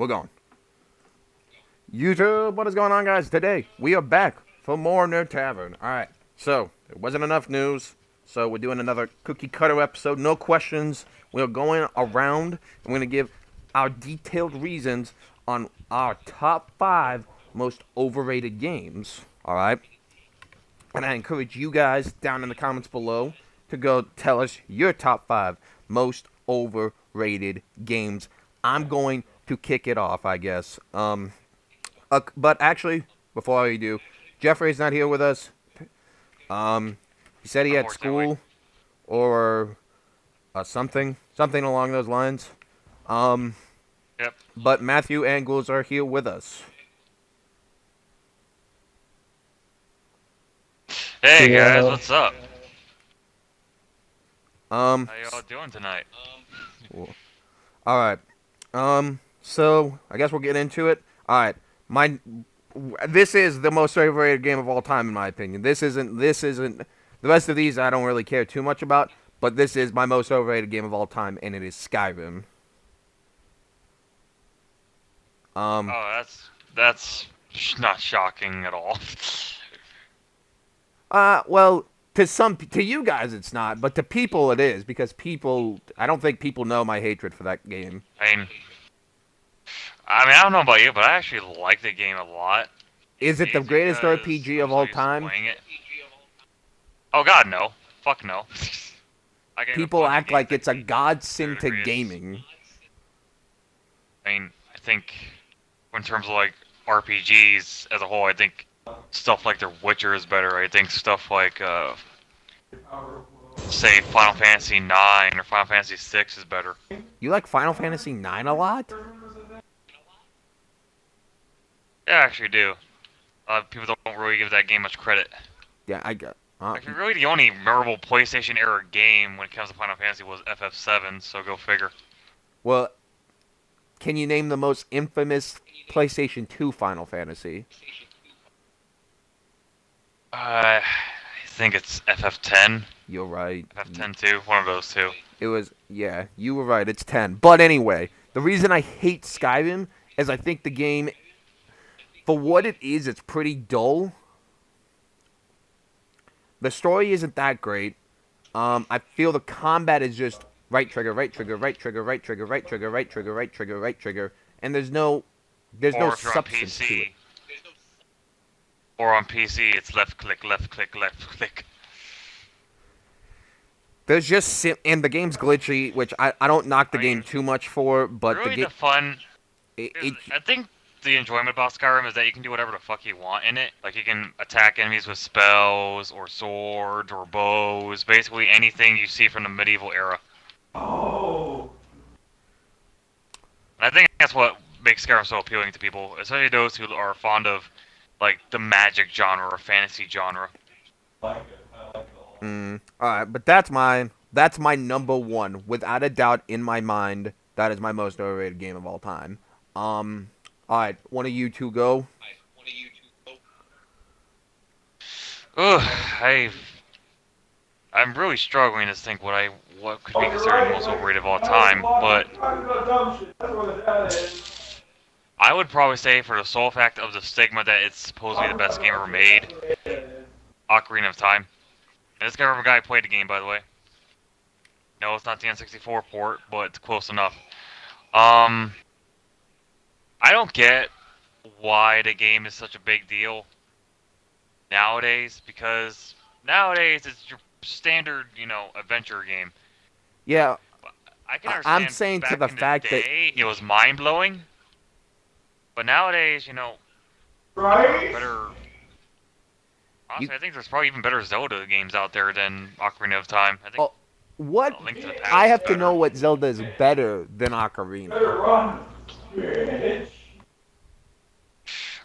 We're going. YouTube, what is going on, guys? Today, we are back for more Nerd Tavern. Alright, so, it wasn't enough news, so we're doing another cookie cutter episode. No questions. We're going around, and we're going to give our detailed reasons on our top 5 most overrated games. Alright? And I encourage you guys down in the comments below to go tell us your top 5 most overrated games. I'm going to kick it off, I guess. But actually, before I do, Jeffrey's not here with us. He said he had school or something along those lines. Yep. But Matthew and Ghouls are here with us. Hey guys, what's up? How y'all doing tonight? All right. So I guess we'll get into it. All right. This is the most overrated game of all time, in my opinion. This isn't. The rest of these I don't really care too much about, but this is my most overrated game of all time, and it is Skyrim. Oh, that's not shocking at all. Well, to you guys it's not, but to people it is, because I don't think people know my hatred for that game. I don't know about you, but I actually like the game a lot. Is it the greatest RPG of all time? Oh god, no. Fuck no. People act like it's a godsend to gaming. I think in terms of like RPGs as a whole, I think stuff like The Witcher is better. I think stuff like say Final Fantasy IX or Final Fantasy VI is better. You like Final Fantasy IX a lot? Yeah, I actually do. People don't really give that game much credit. Yeah, I get. Actually, really, the only memorable PlayStation era game when it comes to Final Fantasy was FF7, so go figure. Well, can you name the most infamous PlayStation 2 Final Fantasy? I think it's FF10. You're right. FF10 too, one of those two. It was, yeah, you were right, it's 10. But anyway, the reason I hate Skyrim is I think the game, for what it is, it's pretty dull. The story isn't that great. I feel the combat is just right trigger, right trigger, right trigger, right trigger, right trigger, right trigger, right trigger, right trigger, and there's no substance to it. Or on PC, it's left click, left click, left click. There's just and the game's glitchy, which I don't knock the game too much for, but really the fun. I think the enjoyment about Skyrim is that you can do whatever the fuck you want in it. Like you can attack enemies with spells or swords or bows, basically anything you see from the medieval era. Oh. And I think that's what makes Skyrim so appealing to people, especially those who are fond of like the magic genre or fantasy genre. I like it. Alright, but that's my number one, without a doubt in my mind. That is my most overrated game of all time. Alright, one of you two go. Ugh, I'm really struggling to think what could be considered the most overrated of all time, but I would probably say, for the sole fact of the stigma that it's supposedly the best game ever made, Ocarina of Time. And this guy played the game, by the way. No, it's not the N64 port, but it's close enough. I don't get why the game is such a big deal nowadays, because nowadays it's your standard, adventure game. Yeah, I can understand. I'm saying back to the in fact the day, it was mind-blowing. But nowadays, Right? better. Honestly, I think there's probably even better Zelda games out there than Ocarina of Time. I think. What? Link to the Past I have is to better. know what Zelda is better than Ocarina. Better run, bitch.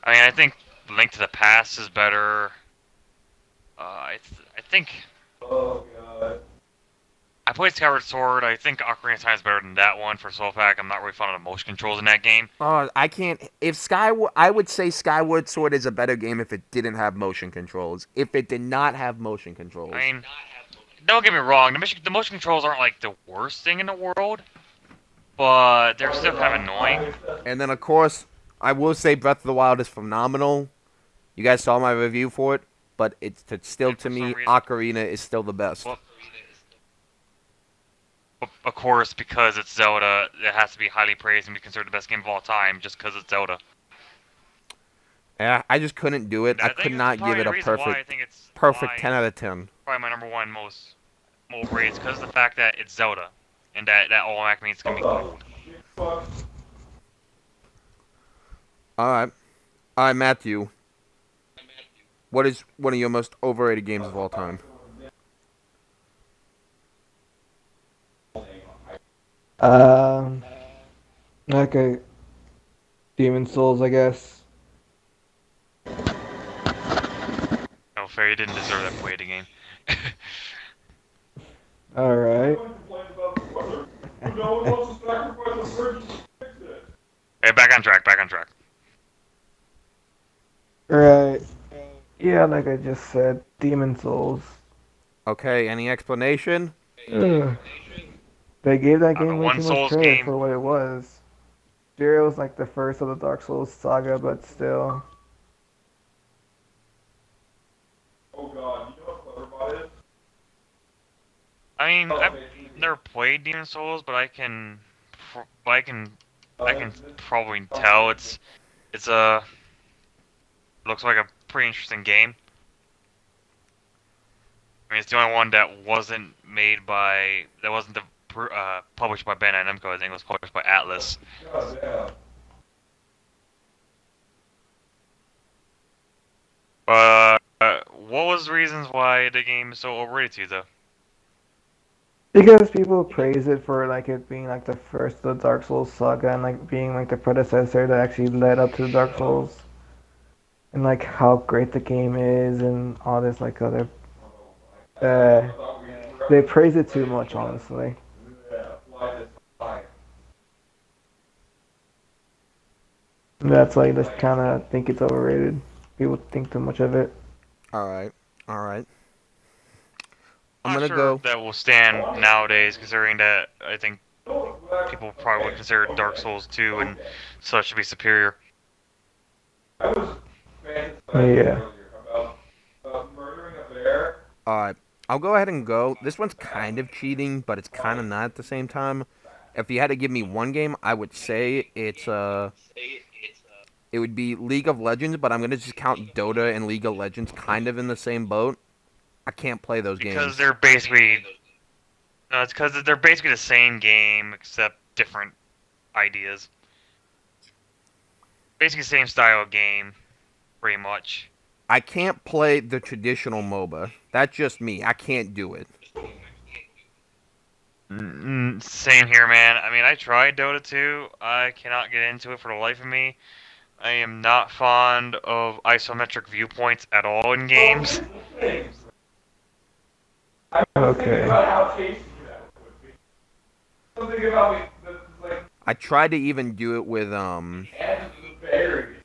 I think Link to the Past is better. I think Oh god. I played Skyward Sword. I think Ocarina of Time is better than that one for sole fact. I'm not really fond of the motion controls in that game. I can't. I would say Skyward Sword is a better game if it didn't have motion controls. If it did not have motion controls. I mean, don't get me wrong. The motion controls aren't like the worst thing in the world. but they're still kind of annoying. And then, of course, I will say Breath of the Wild is phenomenal. You guys saw my review for it, but it's still, And to for some me, reason- Ocarina is still the best. Well, of course, because it's Zelda, it has to be highly praised and be considered the best game of all time just because it's Zelda. Yeah, I just couldn't do it. I think could it's not give probably it the a reason why I think it's perfect why 10 out of 10. probably my number one most raised because of the fact that it's Zelda, and that automatically means it's gonna be good. All right, Matthew. What is one of your most overrated games of all time? Like a Demon Souls, I guess. No, fair, you didn't deserve that play of the game. All right. Hey, back on track, back on track. Right. Yeah, like I just said, Demon Souls. Okay, any explanation? Ugh. They gave that game way One too much Souls credit game. for what it was. Zero was like the first of the Dark Souls saga, but still. Oh god, you know what's clever about it? I mean, I've never played Demon Souls, but I can probably tell it's a looks like a pretty interesting game. I mean, it's the only one that wasn't published by Bandai Namco. I think it was published by Atlas. God damn. What was the reasons why the game is so overrated to you, though? Because people praise it for like it being like the first of the Dark Souls saga and like being like the predecessor that actually led up to the Dark Souls. And like how great the game is and all this like other they praise it too much, honestly. That's why I just kind of think it's overrated. People think too much of it. All right. I'm I'm gonna not sure go. if that will stand nowadays, considering that I think people probably would consider Dark Souls 2 and such to be superior. I was fantasizing Yeah. earlier about murdering a bear. All right, I'll go ahead and go. This one's kind of cheating, but it's kind of not at the same time. If you had to give me one game, I would say it would be League of Legends, but I'm gonna just count Dota and League of Legends kind of in the same boat. I can't play those Because games. they're basically... No, it's because they're basically the same game, except different ideas. Basically the same style of game, pretty much. I can't play the traditional MOBA. That's just me. I can't do it. Same here, man. I mean, I tried Dota 2. I cannot get into it for the life of me. I am not fond of isometric viewpoints at all in games. Okay. About how tasty that would be. Something about me that's like I tried to even do it with added to the berries.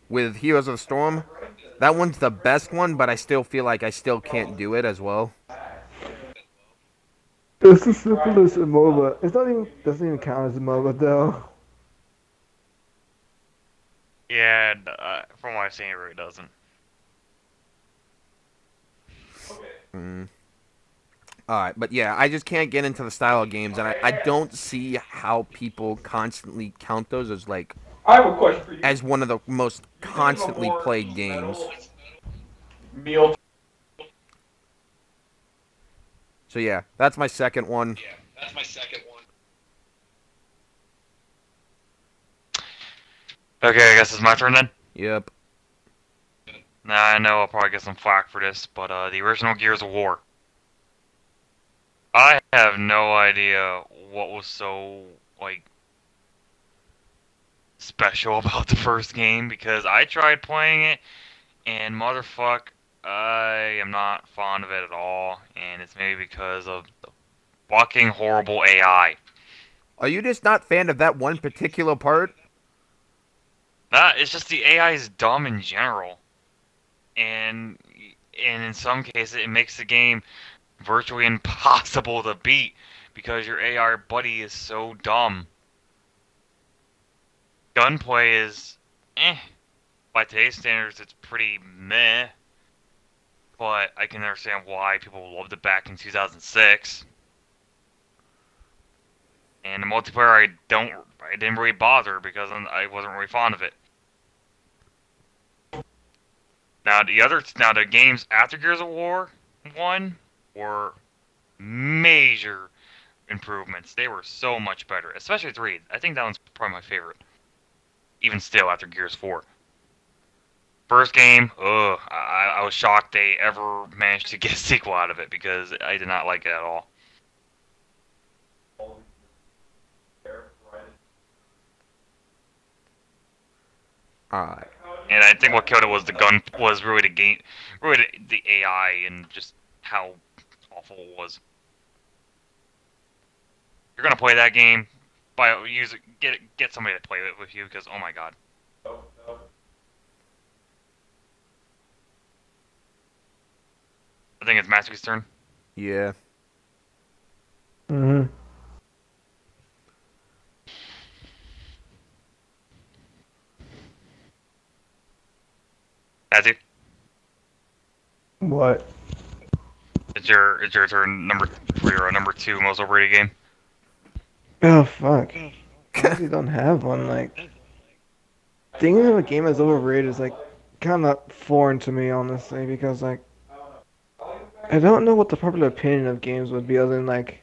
with Heroes of the Storm. That one's the best one, but I still feel like I still can't do it as well. It's the simplest MOBA. It's not even doesn't even count as a MOBA though. Yeah, from what I've seen, it really doesn't. Alright, but yeah, I just can't get into the style of games, and I don't see how people constantly count those as, like, I have a question for you. as one of the most constantly played games. Meal. So yeah, that's my second one. Okay, I guess it's my turn then. Yep. Now I know I'll probably get some flack for this, but the original Gears of War. I have no idea what was so, like, special about the first game, because I tried playing it, and motherfuck, I am not fond of it at all, and it's maybe because of the fucking horrible AI. Are you just not fan of that one particular part? Nah, it's just the AI is dumb in general, and in some cases it makes the game virtually impossible to beat because your AR buddy is so dumb. Gunplay is, by today's standards, it's pretty meh. But I can understand why people loved it back in 2006. And the multiplayer, I didn't really bother because I wasn't really fond of it. Now the games after Gears of War 1 were major improvements. They were so much better, especially 3. I think that one's probably my favorite. Even still after Gears 4. First game, I was shocked they ever managed to get a sequel out of it because I did not like it at all. Alright. And I think what killed it was really the game, really the AI and just how awful it was. If you're gonna play that game, get somebody to play it with you because oh my god. I think it's Matthew's turn. Yeah. Mhm. Matthew, What? it's your turn. For your number 2 most overrated game. Oh fuck. I honestly don't have one. Like, thinking of a game as overrated is like kind of foreign to me, honestly, because like I don't know what the popular opinion of games would be other than like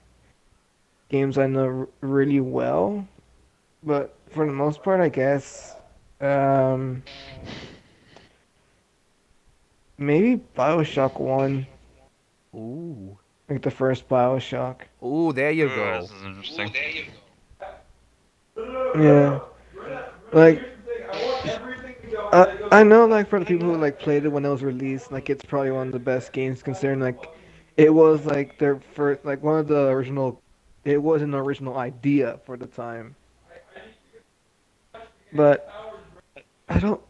games I know really well. But for the most part, I guess maybe Bioshock 1, Ooh. like the first Bioshock. Ooh, there you go. This is interesting. Yeah. Like, I know, like, for the people who, like, played it when it was released, like, it's probably one of the best games, considering, like, it was, like, their first, like, one of the original, it was an original idea for the time. But, I don't,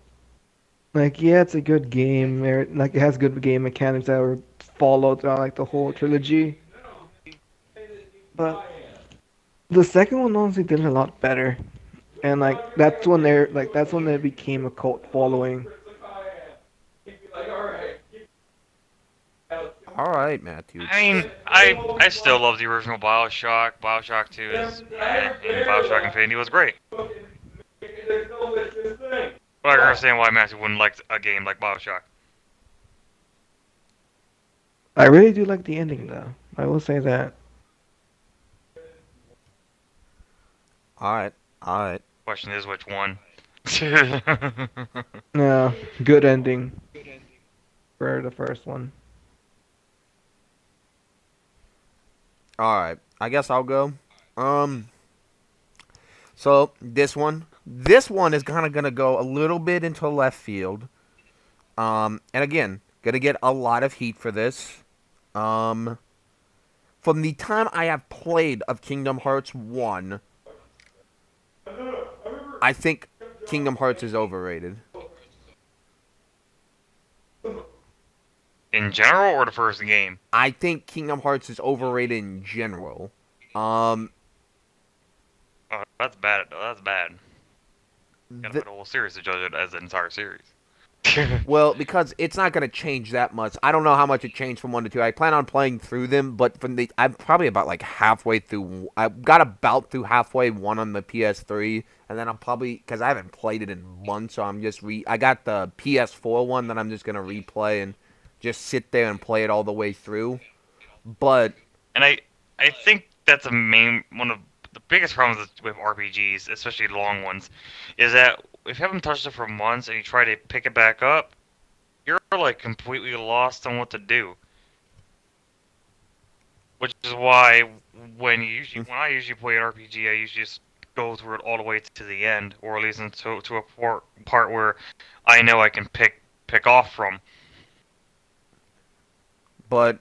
like, yeah, it's a good game, like, it has good game mechanics that were followed throughout, like, the whole trilogy. But, the second one honestly did it a lot better. And like that's when they became a cult following. Alright, Matthew. I mean, I still love the original Bioshock. Bioshock 2 is, and Bioshock Infinity was great. But I can understand why Matthew wouldn't like a game like Bioshock. I really do like the ending though. I will say that. Alright. Alright. Question is which one. Yeah, good ending for the first one. Alright. I guess I'll go. So this one is kind of gonna go a little bit into left field. And again, gonna get a lot of heat for this. From the time I have played of Kingdom Hearts 1, I think Kingdom Hearts is overrated. In general or the first game? I think Kingdom Hearts is overrated in general. Oh, that's bad. That's bad. Gotta put a whole series to judge it as an entire series. Well, because it's not going to change that much. I don't know how much it changed from 1 to 2. I plan on playing through them, but I'm probably about like halfway through. I got about through halfway 1 on the PS3, and then I'm probably, because I haven't played it in months, so I'm just I got the PS4 one that I'm just going to replay and just sit there and play it all the way through. But and I think that's one of the biggest problems with RPGs, especially long ones, is that if you haven't touched it for months and you try to pick it back up, you're like completely lost on what to do. Which is why when I usually play an RPG, I usually just go through it all the way to the end, or at least to a part where I know I can pick off from. But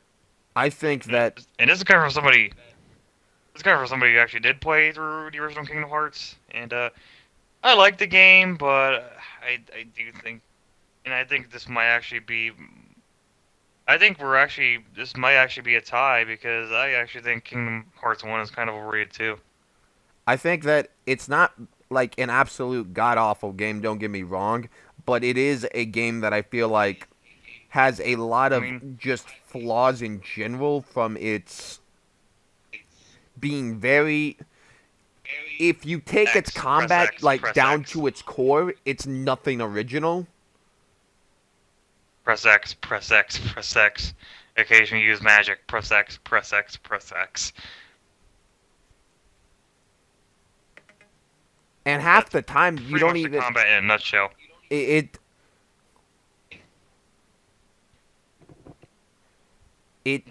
I think that, and this is kind of from somebody. This is kind of from somebody who actually did play through the original Kingdom Hearts, and I like the game, but I do think, and I think this might actually be I think this might actually be a tie because I actually think Kingdom Hearts 1 is kind of overrated too. I think that it's not like an absolute god-awful game, don't get me wrong, but it is a game that I feel like has a lot I of mean, just flaws in general from its being very, if you take its combat like Press down X. to its core, it's nothing original. Press X, press X, press X. Occasionally use magic. Press X, press X, press X. And half the time you Pretty don't much the even combat in a nutshell. it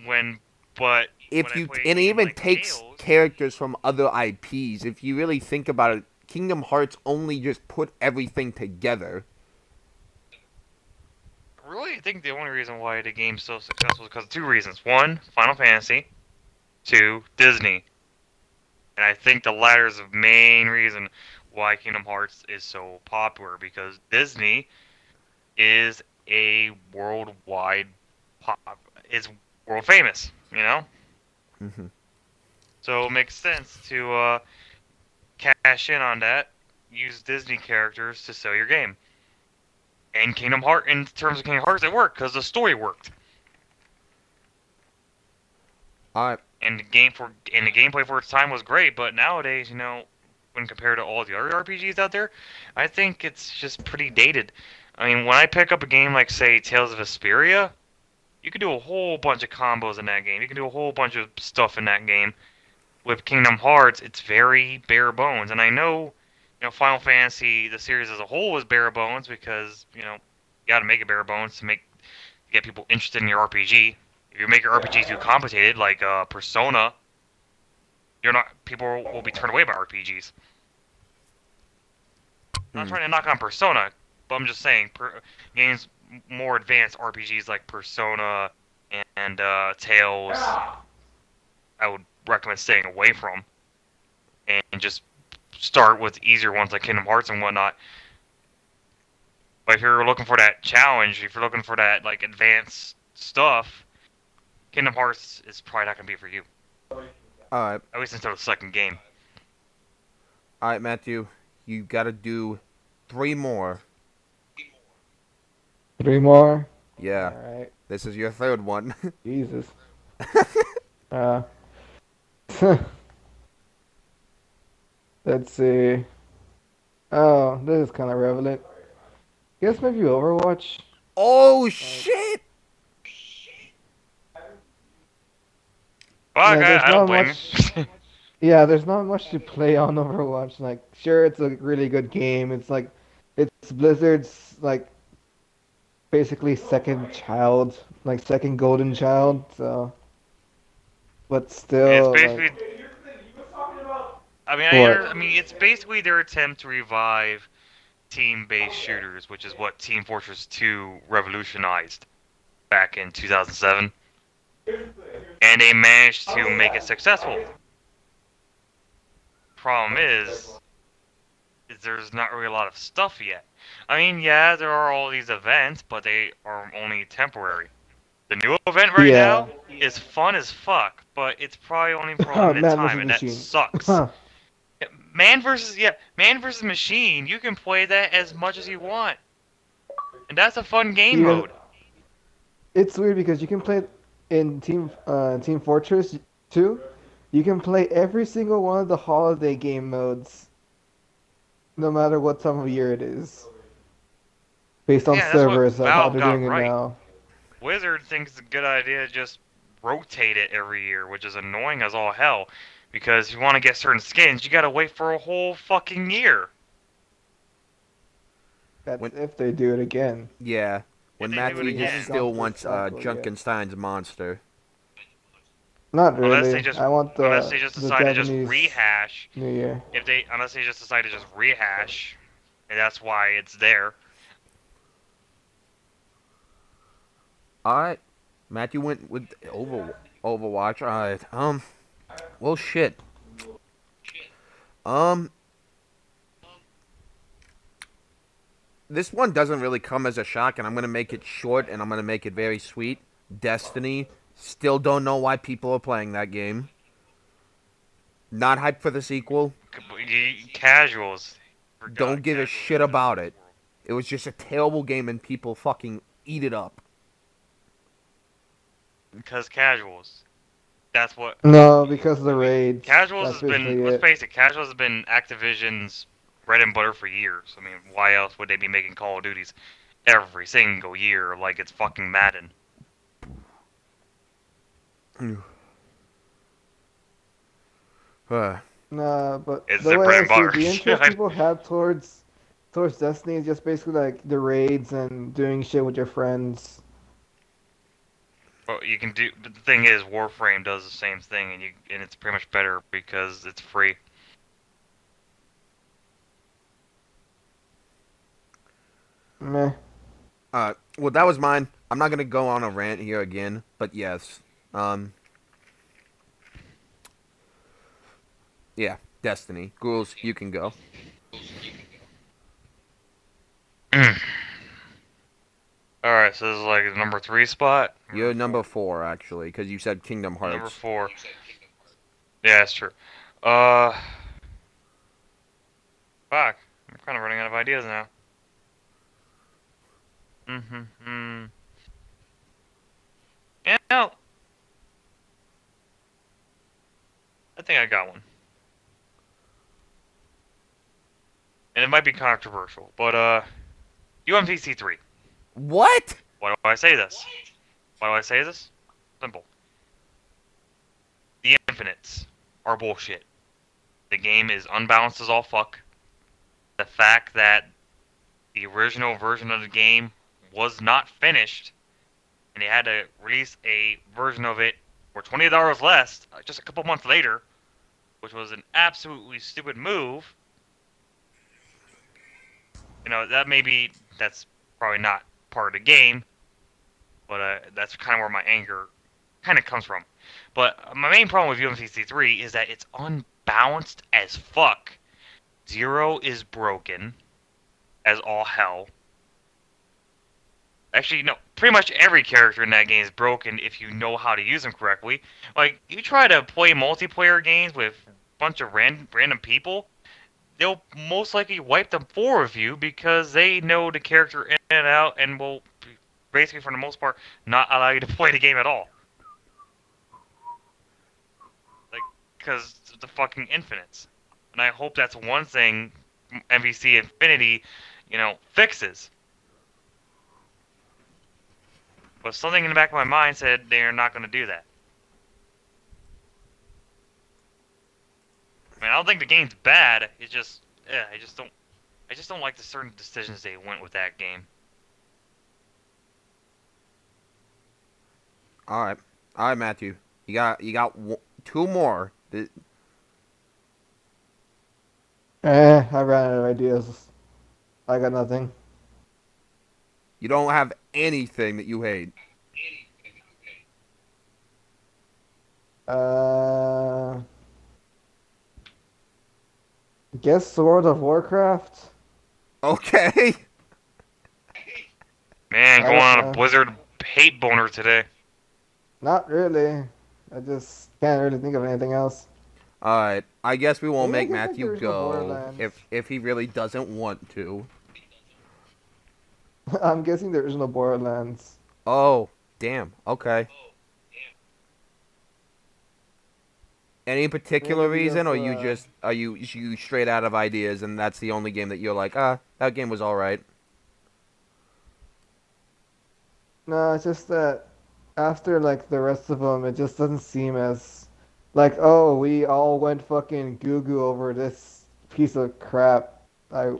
When, but if when I you play a and it game even like takes Tales, characters from other IPs. If you really think about it, Kingdom Hearts only just put everything together. really, I think the only reason why the game's so successful is because of two reasons. One, Final Fantasy. Two, Disney. And I think the latter is the main reason why Kingdom Hearts is so popular because Disney is a worldwide pop. It's world famous, you know. Mm-hmm. So it makes sense to cash in on that. Use Disney characters to sell your game. And Kingdom Hearts, in terms of Kingdom Hearts, it worked because the story worked. All right. And the gameplay for its time was great, but nowadays, when compared to all the other RPGs out there, I think it's just pretty dated. I mean, when I pick up a game like, say, Tales of Vesperia, you can do a whole bunch of combos in that game. You can do a whole bunch of stuff in that game. With Kingdom Hearts, it's very bare bones, and I know, Final Fantasy, the series as a whole, was bare bones because you got to make it bare bones to get people interested in your RPG. If you make your RPG too complicated, like Persona, people will be turned away by RPGs. I'm not trying to knock on Persona, but I'm just saying games more advanced RPGs like Persona and Tales, I would recommend staying away from, and just start with easier ones like Kingdom Hearts and whatnot. But if you're looking for that challenge, if you're looking for that like advanced stuff, Kingdom Hearts is probably not gonna be for you. All right. At least until the second game. All right, Matthew. You got to do 3 more. 3 more. Yeah. All right. This is your 3rd one. Jesus. Uh. Let's see. Oh, this is kind of relevant. Guess maybe Overwatch. Oh shit! Well, Yeah, there's I don't not blame much. you. Yeah, there's not much to play on Overwatch. Like, sure, it's a really good game. It's Blizzard's like basically second child, like second golden child. So, but still, It's like, basically. I What? mean, it's basically their attempt to revive team-based shooters, which is what Team Fortress 2 revolutionized back in 2007, and they managed to make it successful. Problem is there's not really a lot of stuff yet. I mean, yeah, there are all these events, but they are only temporary. The new event right Yeah. now is fun as fuck, but it's probably only for a Oh, limited man time, versus and that machine. sucks. Huh. Man versus machine. You can play that as much as you want, and that's a fun game Even- mode. It's weird because you can play it in Team Fortress 2. You can play every single one of the holiday game modes, no matter what time of year it is, based on Yeah, that's what servers, like how Valve they're got doing it right. now. Wizard thinks it's a good idea to just rotate it every year, which is annoying as all hell. Because if you want to get certain skins, you gotta wait for a whole fucking year. That's When- if they do it again. Yeah. When they do it Matthew again. just still Gone wants full cycle, yeah. Junkenstein's monster. Not Unless really. they just, I want unless they just the decide to just Japanese rehash. New Year. Unless they just decide to just rehash, and that's why it's there. All right. Matthew went with Overwatch. All right. Well, shit. This one doesn't really come as a shock, and I'm gonna make it short, and I'm gonna make it very sweet. Destiny, still don't know why people are playing that game. Not hyped for the sequel. Casuals. Don't give a shit about it. It was just a terrible game and people fucking eat it up. Because casuals. That's what. No, because of the raids. Casuals That's has been. basically Let's it. face it. Casuals has been Activision's bread and butter for years. I mean, why else would they be making Call of Duties every single year like it's fucking Madden? Nah, but It's the their way bread I and see it, butter. the interest people have towards Destiny is just basically like the raids and doing shit with your friends. Well, you can do. But the thing is, Warframe does the same thing, and it's pretty much better because it's free. Meh. Well, that was mine. I'm not gonna go on a rant here again, but yes. Yeah, Destiny. Ghouls, you can go. Alright, so this is like the number 3 spot? You're number 4, actually, because you said Kingdom Hearts. Number 4. Yeah, that's true. Fuck. I'm kind of running out of ideas now. Yeah, no. I think I got one. And it might be controversial, but, UMVC 3. What? Why do I say this? Why do I say this? Simple. The infinites are bullshit. The game is unbalanced as all fuck. The fact that the original version of the game was not finished, and they had to release a version of it for $20 less just a couple months later, which was an absolutely stupid move. You know, that's probably not part of the game, but that's kind of where my anger kind of comes from. But my main problem with UMVC 3 is that it's unbalanced as fuck. Zero is broken as all hell. Actually, no, pretty much every character in that game is broken if you know how to use them correctly. Like, you try to play multiplayer games with a bunch of random people, they'll most likely wipe the 4 of you because they know the character in and out and will basically, for the most part, not allow you to play the game at all. Like, because the fucking infinites. And I hope that's one thing MVC Infinity, fixes. But something in the back of my mind said they're not going to do that. I mean, I don't think the game's bad. It's just, I just don't like the certain decisions they went with that game. All right, Matthew. You got 2 more. I ran out of ideas. I got nothing. You don't have anything that you hate. Guess World of Warcraft. Okay. Man, going on a Blizzard hate boner today. Not really. I just can't really think of anything else. All right. I guess we won't make Maybe I guess, like, Matthew there's no go Borderlands. if he really doesn't want to. I'm guessing there is no Borderlands. Oh, damn. Okay. Any particular Maybe reason, or just, are you straight out of ideas, and that's the only game that you're like, that game was all right. No, it's just that after like the rest of them, it just doesn't seem as like, oh, we all went fucking goo over this piece of crap. I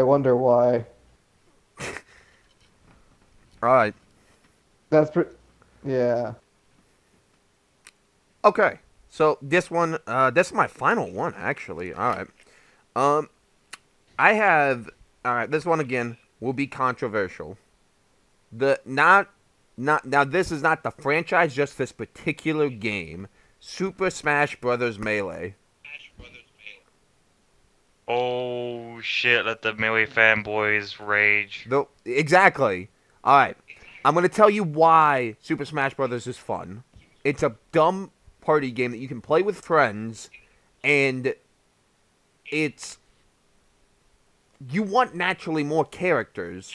wonder why. All right. Yeah. Okay. So this one, this is my final one, actually. All right. All right. This one again will be controversial. Now this is not the franchise, just this particular game. Super Smash Brothers Melee. Oh shit, let the Melee fanboys rage. Exactly. All right. I'm going to tell you why Super Smash Bros. Is fun. It's a dumb party game that you can play with friends, and it's... You want naturally more characters.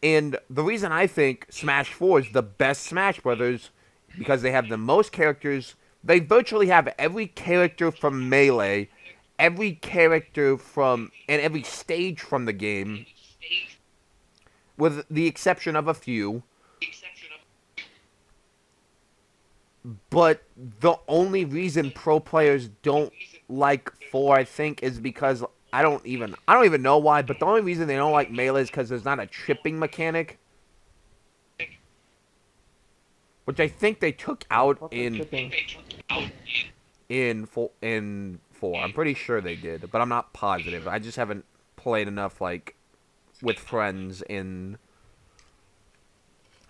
And the reason I think Smash 4 is the best Smash Brothers, because they have the most characters. They virtually have every character from Melee, every character from, and every stage from the game, with the exception of a few. But the only reason pro players don't like 4, I think, is because I don't even know why, but the only reason they don't like Melee is because there's not a tripping mechanic. Which I think they took out in 4. I'm pretty sure they did, but I'm not positive. I just haven't played enough, like, with friends in...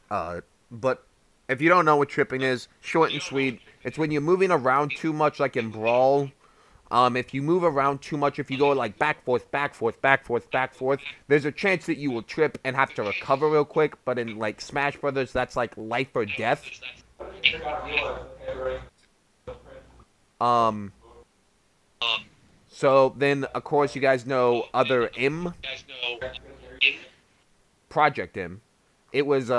But if you don't know what tripping is, short and sweet, it's when you're moving around too much, like in Brawl. If you move around too much, if you go like back, forth, there's a chance that you will trip and have to recover real quick. But in like Smash Brothers, that's like life or death. So then, of course, you guys know other M. Project M. It was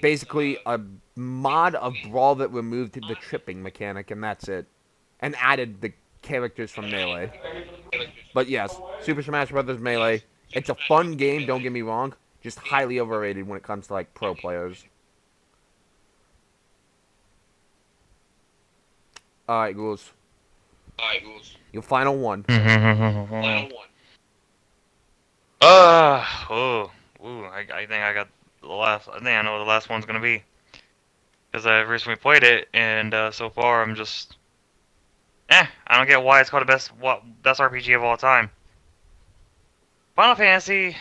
basically a mod of Brawl that removed the tripping mechanic, and that's it. And added the characters from Melee. But yes, Super Smash Bros. Melee. It's a fun game, don't get me wrong. Just highly overrated when it comes to, like, pro players. Alright, Ghouls. Your final one. I think I got the last. I think I know what the last one's gonna be. Because I recently played it, and so far I'm just... I don't get why it's called the best RPG of all time. Final Fantasy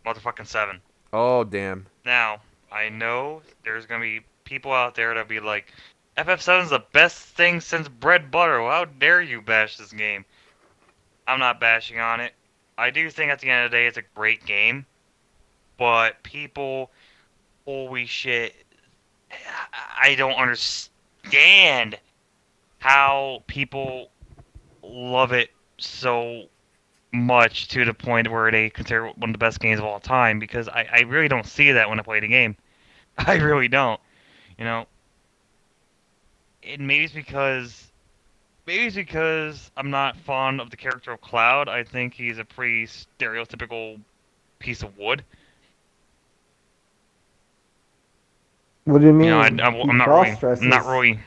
motherfucking 7. Oh, damn. Now, I know there's gonna be people out there that'll be like, FF7's the best thing since bread butter. Well, how dare you bash this game? I'm not bashing on it. I do think at the end of the day it's a great game. But people, holy shit, I don't understand how people love it so much to the point where they consider it one of the best games of all time, because I really don't see that when I play the game. I really don't. You know, maybe it's because I'm not fond of the character of Cloud. I think he's a pretty stereotypical piece of wood. What do you mean? You know, I'm not really.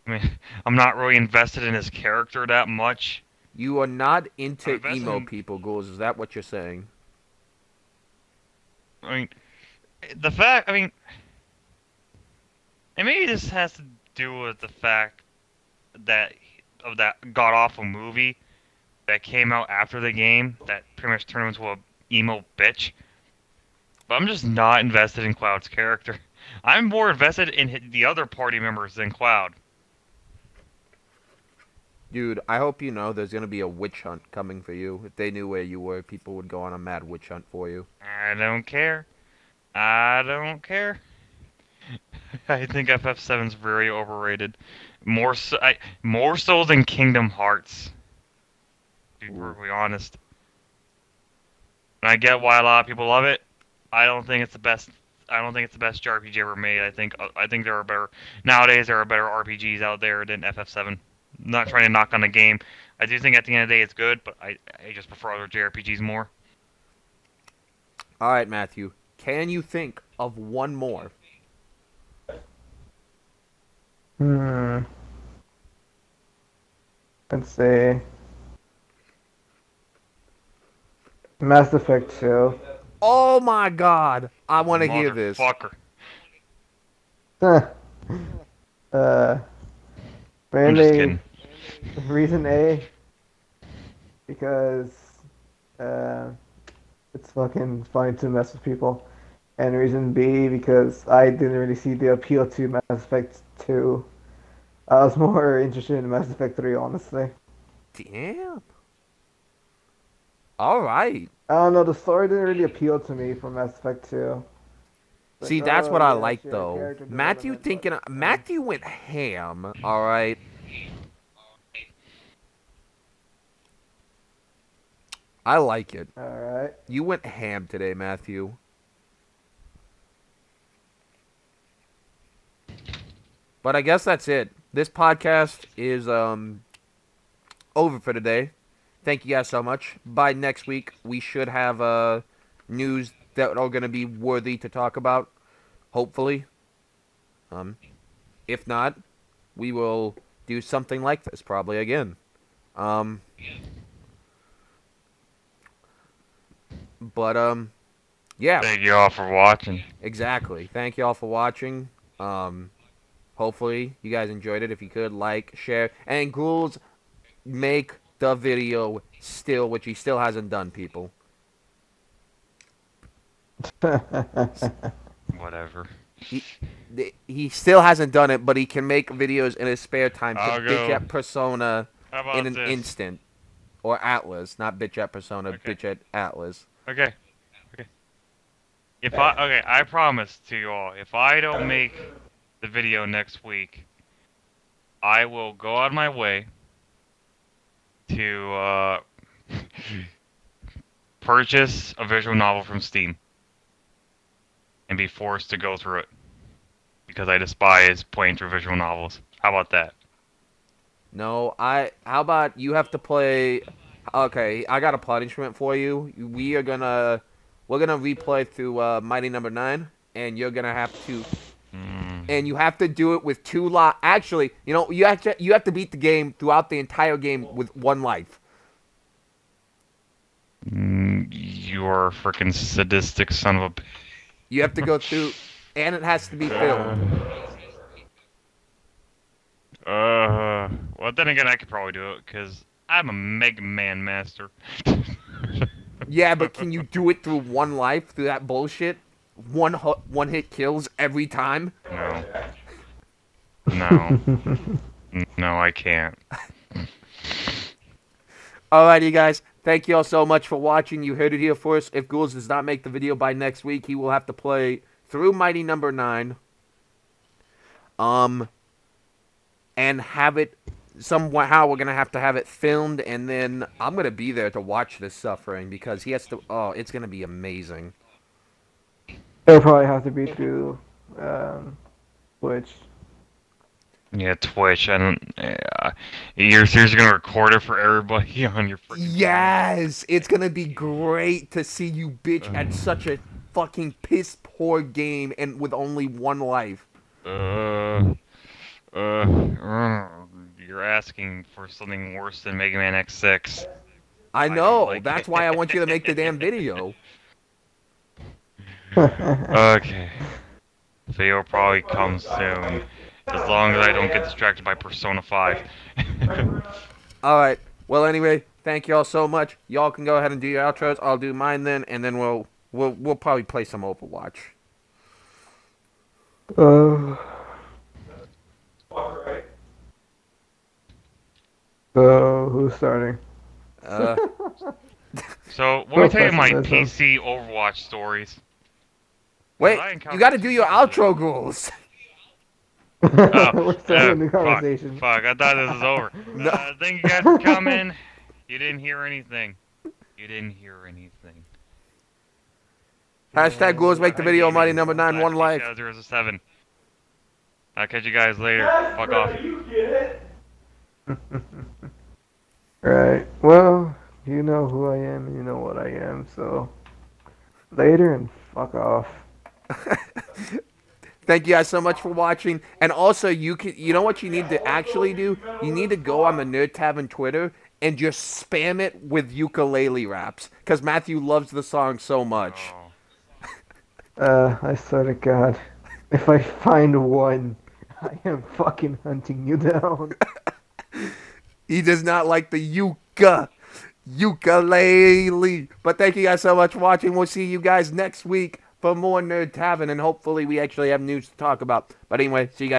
I mean, I'm not really invested in his character that much. You are not into emo people, Ghouls. Is that what you're saying? I mean, and maybe this has to do with the fact that of that god-awful movie that came out after the game that pretty much turned him into a emo bitch. But I'm just not invested in Cloud's character. I'm more invested in the other party members than Cloud. Dude, I hope you know there's going to be a witch hunt coming for you. If they knew where you were, people would go on a mad witch hunt for you. I don't care. I don't care. I think FF7's very overrated. More so than Kingdom Hearts. To be perfectly honest. And I get why a lot of people love it. I don't think it's the best JRPG ever made. I think there are better nowadays. There are better RPGs out there than FF7. I'm not trying to knock on the game. I do think at the end of the day it's good, but I just prefer other JRPGs more. All right, Matthew. Can you think of one more? Let's say Mass Effect 2. Oh my God! I want to hear this. Motherfucker. I'm just kidding. Reason A, because it's fucking fun to mess with people. And reason B, because I didn't really see the appeal to Mass Effect 2. I was more interested in Mass Effect 3, honestly. Damn. All right. I don't know, the story didn't really appeal to me from Mass Effect 2. See, Like, that's what oh I yeah, like sure, though. character Matthew development, but thinking Matthew went ham. All right. I like it. alright. You went ham today, Matthew. But I guess that's it. This podcast is over for today. Thank you guys so much. By next week, we should have news that are going to be worthy to talk about. Hopefully. If not, we will do something like this probably again. Yeah. Thank you all for watching. Exactly. Thank you all for watching. Hopefully you guys enjoyed it. If you could, like, share, and Ghouls, make the video still, which he still hasn't done, people. Whatever. He still hasn't done it, but he can make videos in his spare time to I'll go. bitch at Persona How about in an this? instant. Or Atlas, not bitch at Persona, Okay. bitch at Atlas. Okay. I promise to you all, if I don't make the video next week, I will go out of my way to purchase a visual novel from Steam and be forced to go through it because I despise playing through visual novels. How about that? No, how about you have to play... Okay, I got a punishment for you. We're gonna replay through Mighty Number 9, and you're gonna have to... And you have to do it with 2 lives. Actually, you know, you have to beat the game throughout the entire game with 1 life. You're a freaking sadistic son of a... You have to go through, and it has to be filmed. Well, then again, I could probably do it, because I'm a Mega Man master. Yeah, but can you do it through 1 life, through that bullshit? One hit kills every time? No. No. No, I can't. Alrighty, guys. Thank you all so much for watching. You heard it here first. If Ghouls does not make the video by next week, he will have to play through Mighty Number 9. And have it... Somehow we're going to have it filmed, and then I'm going to be there to watch this suffering, because he has to... Oh, it's going to be amazing. It'll probably have to be through Twitch. Yeah, Twitch. You're seriously gonna record it for everybody on your freaking Yes! It's going to be great to see you bitch at such a fucking piss-poor game and with only 1 life. You're asking for something worse than Mega Man X6. I know. like That's it. why I want you to make the damn video. Okay. Video probably comes soon. As long as I don't get distracted by Persona 5. Alright. Well, anyway, thank you all so much. Y'all can go ahead and do your outros. I'll do mine then, and then we'll probably play some Overwatch. So, who's starting? So, let me tell you my Pessimism. PC Overwatch stories. Wait, I you encountered gotta do your some outro goals. We're starting a new conversation. Fuck, I thought this was over. No. Thank you guys for coming. You didn't hear anything. You didn't hear anything. Hashtag Ghouls make the video Mighty Number 9 1 life. 007. I'll catch you guys later. Fuck off. You get it? Right. Well, you know who I am and you know what I am, so later and fuck off. Thank you guys so much for watching. And also, you know what you need to actually do? You need to go on the Nerd Tavern Twitter and just spam it with ukulele raps. Because Matthew loves the song so much. Oh. I swear to God, if I find one, I am fucking hunting you down. He does not like the ukulele. But thank you guys so much for watching. We'll see you guys next week for more Nerd Tavern. And hopefully we actually have news to talk about. But anyway, see you guys.